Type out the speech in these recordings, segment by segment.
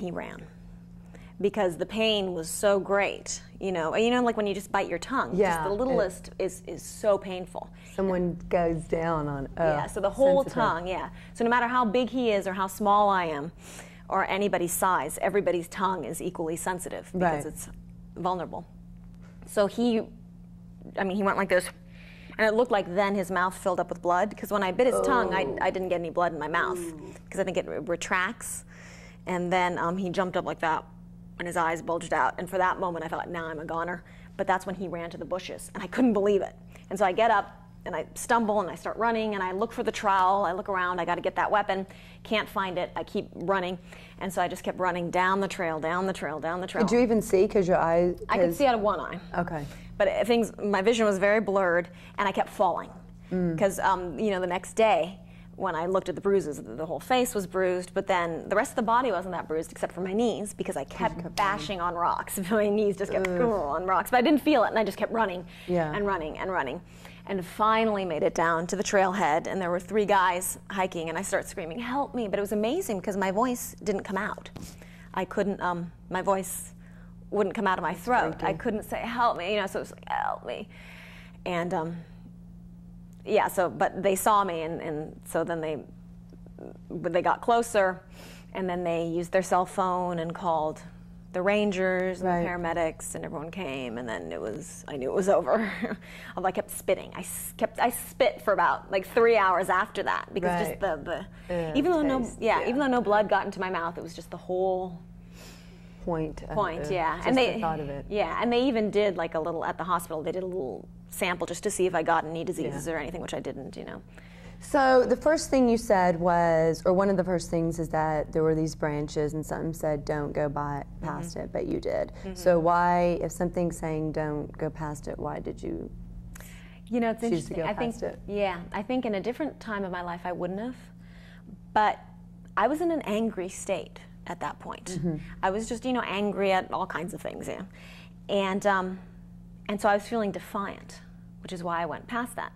he ran. Because the pain was so great, you know, like when you just bite your tongue, just the littlest is so painful. Someone goes down on yeah, so the whole sensitive. tongue, yeah. So no matter how big he is or how small I am, or anybody's size, everybody's tongue is equally sensitive because it's vulnerable. So he went like this, and it looked like then his mouth filled up with blood, because when I bit his tongue, I didn't get any blood in my mouth, because I think it retracts, and then he jumped up like that, and his eyes bulged out, and for that moment I thought, now I'm a goner. But that's when he ran to the bushes, and I couldn't believe it. And so I get up, and I stumble, and I start running, and I look for the trowel, I look around, I gotta get that weapon, can't find it, I keep running, and so I just kept running down the trail, down the trail, down the trail. Did you even see, because your eyes... I could see out of one eye. Okay. But my vision was very blurred, and I kept falling. Because, the next day, when I looked at the bruises, the whole face was bruised, but then the rest of the body wasn't that bruised except for my knees, because I kept bashing on rocks. My knees just kept on rocks, but I didn't feel it, and I just kept running and running and running. And finally made it down to the trailhead, and there were 3 guys hiking, and I started screaming, help me, but it was amazing because my voice didn't come out. I couldn't, my voice wouldn't come out of my throat. I couldn't say, help me, so it was like, help me. And but they saw me, and so then they got closer, and then they used their cell phone and called the rangers and the paramedics, and everyone came, and then I knew it was over. Although I kept spitting. I spit for about like 3 hours after that, because just even though no blood got into my mouth, it was just the whole point, and they thought of it. And they even did like a little at the hospital. They did a little sample just to see if I got any diseases or anything, which I didn't, So the first thing you said was, or one of the first things is that there were these branches, and something said don't go past it, but you did. So why, if something's saying don't go past it, why did you it's choose to interesting. go past it? Yeah, I think in a different time of my life I wouldn't have, but I was in an angry state at that point. I was just, angry at all kinds of things, and so I was feeling defiant, which is why I went past that.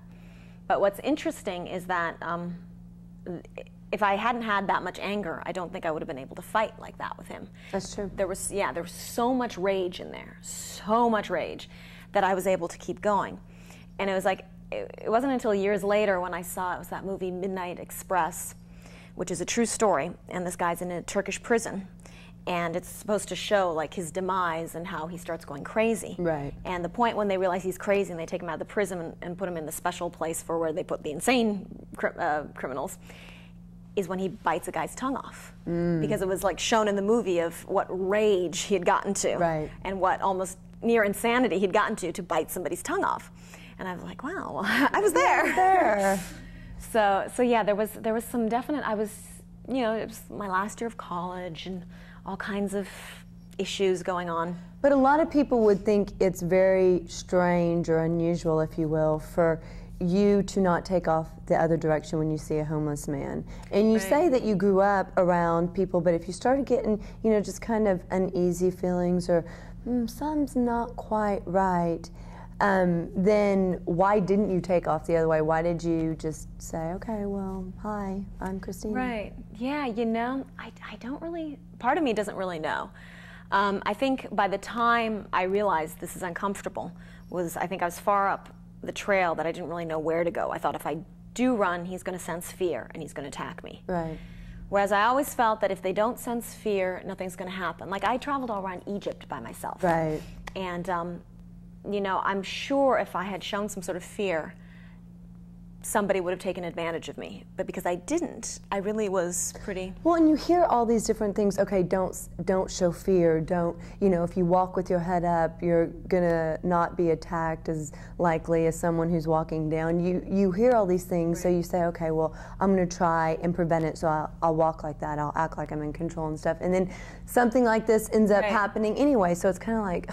But what's interesting is that if I hadn't had that much anger, I don't think I would have been able to fight like that with him. That's true. There was so much rage in there, so much rage, that I was able to keep going. And it was like, it wasn't until years later when I saw, it was that movie Midnight Express, which is a true story, and this guy's in a Turkish prison, and it's supposed to show like his demise and how he starts going crazy. Right. And the point when they realize he's crazy and they take him out of the prison and put him in the special place for where they put the insane criminals, is when he bites a guy's tongue off. Because it was like shown in the movie of what rage he had gotten to, and what almost near insanity he'd gotten to bite somebody's tongue off. And I was like, wow, I was there. So yeah, there was some definite, it was my last year of college and all kinds of issues going on. But a lot of people would think it's very strange or unusual, if you will, for you to not take off the other direction when you see a homeless man. And you say that you grew up around people, but if you started getting, just kind of uneasy feelings or something's not quite right, then why didn't you take off the other way? Why did you just say, okay, well, hi, I'm Christine? Right. Yeah, I don't really, part of me doesn't really know. I think by the time I realized this is uncomfortable, I think I was far up the trail that I didn't really know where to go. I thought if I do run, he's going to sense fear and he's going to attack me. Right. Whereas I always felt that if they don't sense fear, nothing's going to happen. Like I traveled all around Egypt by myself. Right. And I'm sure if I had shown some sort of fear, somebody would have taken advantage of me. But because I didn't, I really was pretty... Well, and you hear all these different things. Okay, don't show fear. Don't, if you walk with your head up, you're gonna not be attacked as likely as someone who's walking down. You hear all these things, so you say, okay, well, I'm gonna try and prevent it, so I'll walk like that. I'll act like I'm in control and stuff. And then something like this ends up happening anyway, so it's kind of like,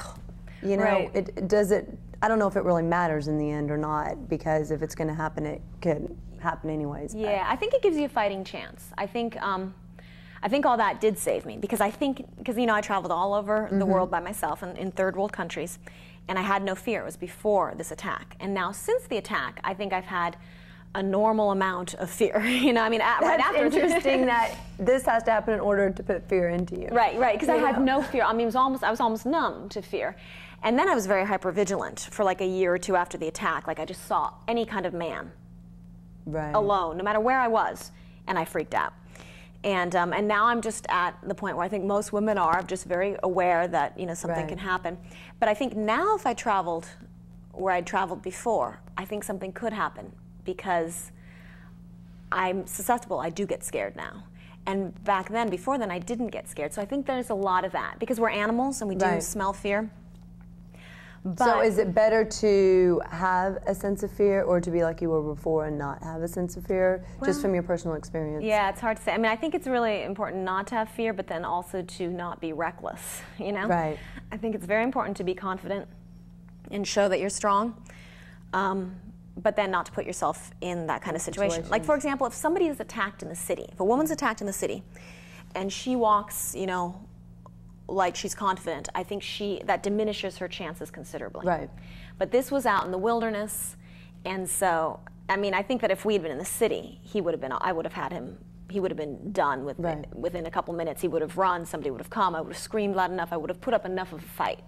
I don't know if it really matters in the end or not, because if it's going to happen, it could happen anyways. Yeah, I think it gives you a fighting chance. I think all that did save me, because I traveled all over the world by myself in third world countries, and I had no fear. It was before this attack. And now since the attack, I think I've had a normal amount of fear. You know, I mean, right after. It's interesting that this has to happen in order to put fear into you. Right, because I had no fear. I mean, I was almost numb to fear. And then I was very hypervigilant for like a year or two after the attack. Like I just saw any kind of man alone, no matter where I was, and I freaked out. And now I'm just at the point where I think most women are. I'm just very aware that, you know, something can happen. But I think now if I traveled where I'd traveled before, I think something could happen, because I'm susceptible. I do get scared now. And back then, before then, I didn't get scared. So I think there's a lot of that, because we're animals and we do smell fear. But so is it better to have a sense of fear, or to be like you were before and not have a sense of fear, just from your personal experience? Yeah, it's hard to say. I mean, I think it's really important not to have fear, but then also to not be reckless, you know? Right. I think it's very important to be confident and show that you're strong, but then not to put yourself in that kind of situation. Like, for example, if somebody is attacked in the city, if a woman's attacked in the city, and she walks, you know, like she's confident, I think that diminishes her chances considerably. Right. But this was out in the wilderness, and so, I mean, I think that if we had been in the city, he would have been done within a couple minutes. He would have run, somebody would have come, I would have screamed loud enough, I would have put up enough of a fight.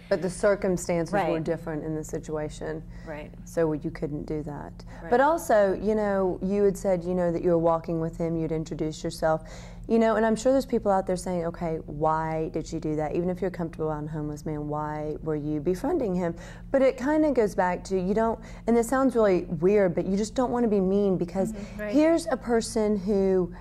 But the circumstances were different in the situation. Right. So you couldn't do that. Right. But also, you know, you had said, you know, that you were walking with him, you'd introduced yourself. You know, and I'm sure there's people out there saying, okay, why did you do that? Even if you're comfortable around a homeless man, why were you befriending him? But it kind of goes back to, you don't, and this sounds really weird, but you just don't want to be mean, because here's a person who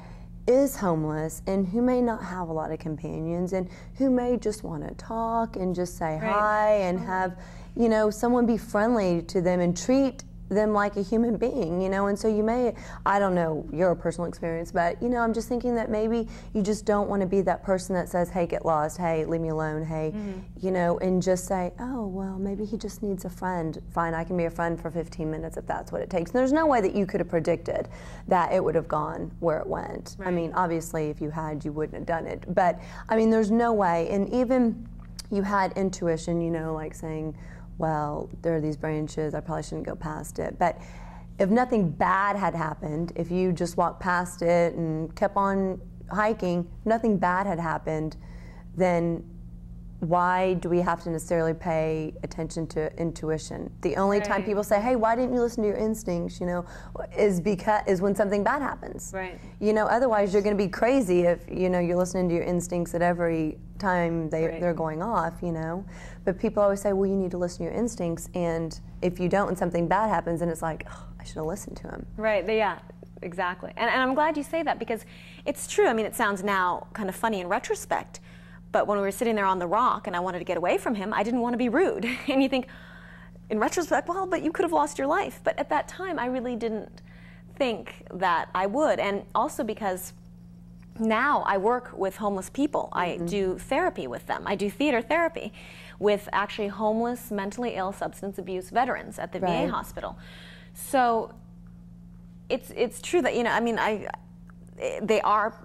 is homeless and who may not have a lot of companions and who may just want to talk and just say hi and have, you know, someone be friendly to them and treat them like a human being, you know. And so you may, I don't know your personal experience, but, you know, I'm just thinking that maybe you just don't want to be that person that says, hey, get lost, hey, leave me alone, hey, you know, and just say, oh, well, maybe he just needs a friend. Fine, I can be a friend for 15 minutes if that's what it takes. And there's no way that you could have predicted that it would have gone where it went. I mean, obviously, if you had, you wouldn't have done it. But, I mean, there's no way. And even you had intuition, you know, like saying, well, there are these branches, I probably shouldn't go past it. But if nothing bad had happened, if you just walked past it and kept on hiking, nothing bad had happened, then why do we have to necessarily pay attention to intuition? The only time people say, hey, why didn't you listen to your instincts, you know, is when something bad happens. Right. You know, otherwise you're going to be crazy if, you know, you're listening to your instincts at every time they're going off, you know. But people always say, well, you need to listen to your instincts, and if you don't and something bad happens, then it's like, oh, I should have listened to him. Right, yeah, exactly. And I'm glad you say that, because it's true. I mean, it sounds now kind of funny in retrospect, but when we were sitting there on the rock and I wanted to get away from him, I didn't want to be rude. And you think, in retrospect, well, but you could have lost your life. But at that time, I really didn't think that I would. And also because now I work with homeless people. I do therapy with them. I do theater therapy with actually homeless, mentally ill, substance abuse veterans at the VA hospital. So it's true that, you know, I mean,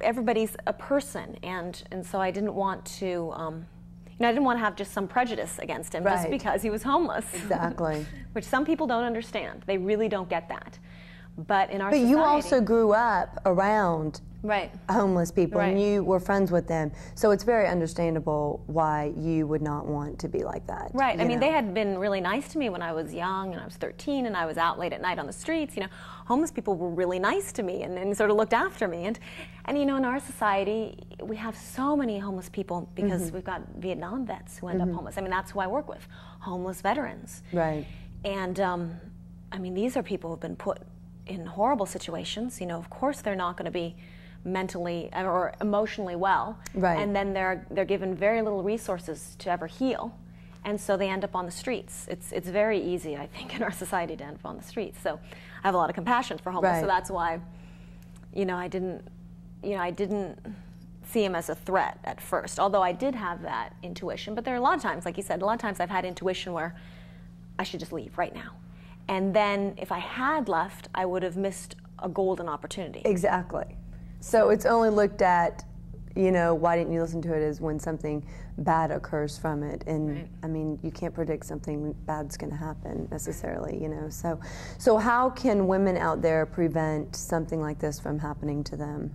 everybody's a person, and so I didn't want to, you know, I didn't want to have just some prejudice against him just because he was homeless. Exactly. Which some people don't understand. They really don't get that. But in our society... But you also grew up around homeless people, and you were friends with them. So it's very understandable why you would not want to be like that. Right. I mean, they had been really nice to me when I was young, and I was 13, and I was out late at night on the streets. You know, homeless people were really nice to me and sort of looked after me. And you know, in our society, we have so many homeless people because we've got Vietnam vets who end up homeless. I mean, that's who I work with, homeless veterans. Right. And, I mean, these are people who have been put in horrible situations. You know, of course they're not going to be mentally or emotionally well, and then they're given very little resources to ever heal, and so they end up on the streets. It's very easy, I think, in our society to end up on the streets. So I have a lot of compassion for homeless. So that's why, you know, I didn't see him as a threat at first, although I did have that intuition. But there are a lot of times, like you said, a lot of times I've had intuition where I should just leave right now, and then if I had left, I would have missed a golden opportunity. Exactly. So it's only looked at you know, why didn't you listen to it, is when something bad occurs from it. And Right. I mean, you can't predict something bad's going to happen necessarily, you know. So how can women out there prevent something like this from happening to them?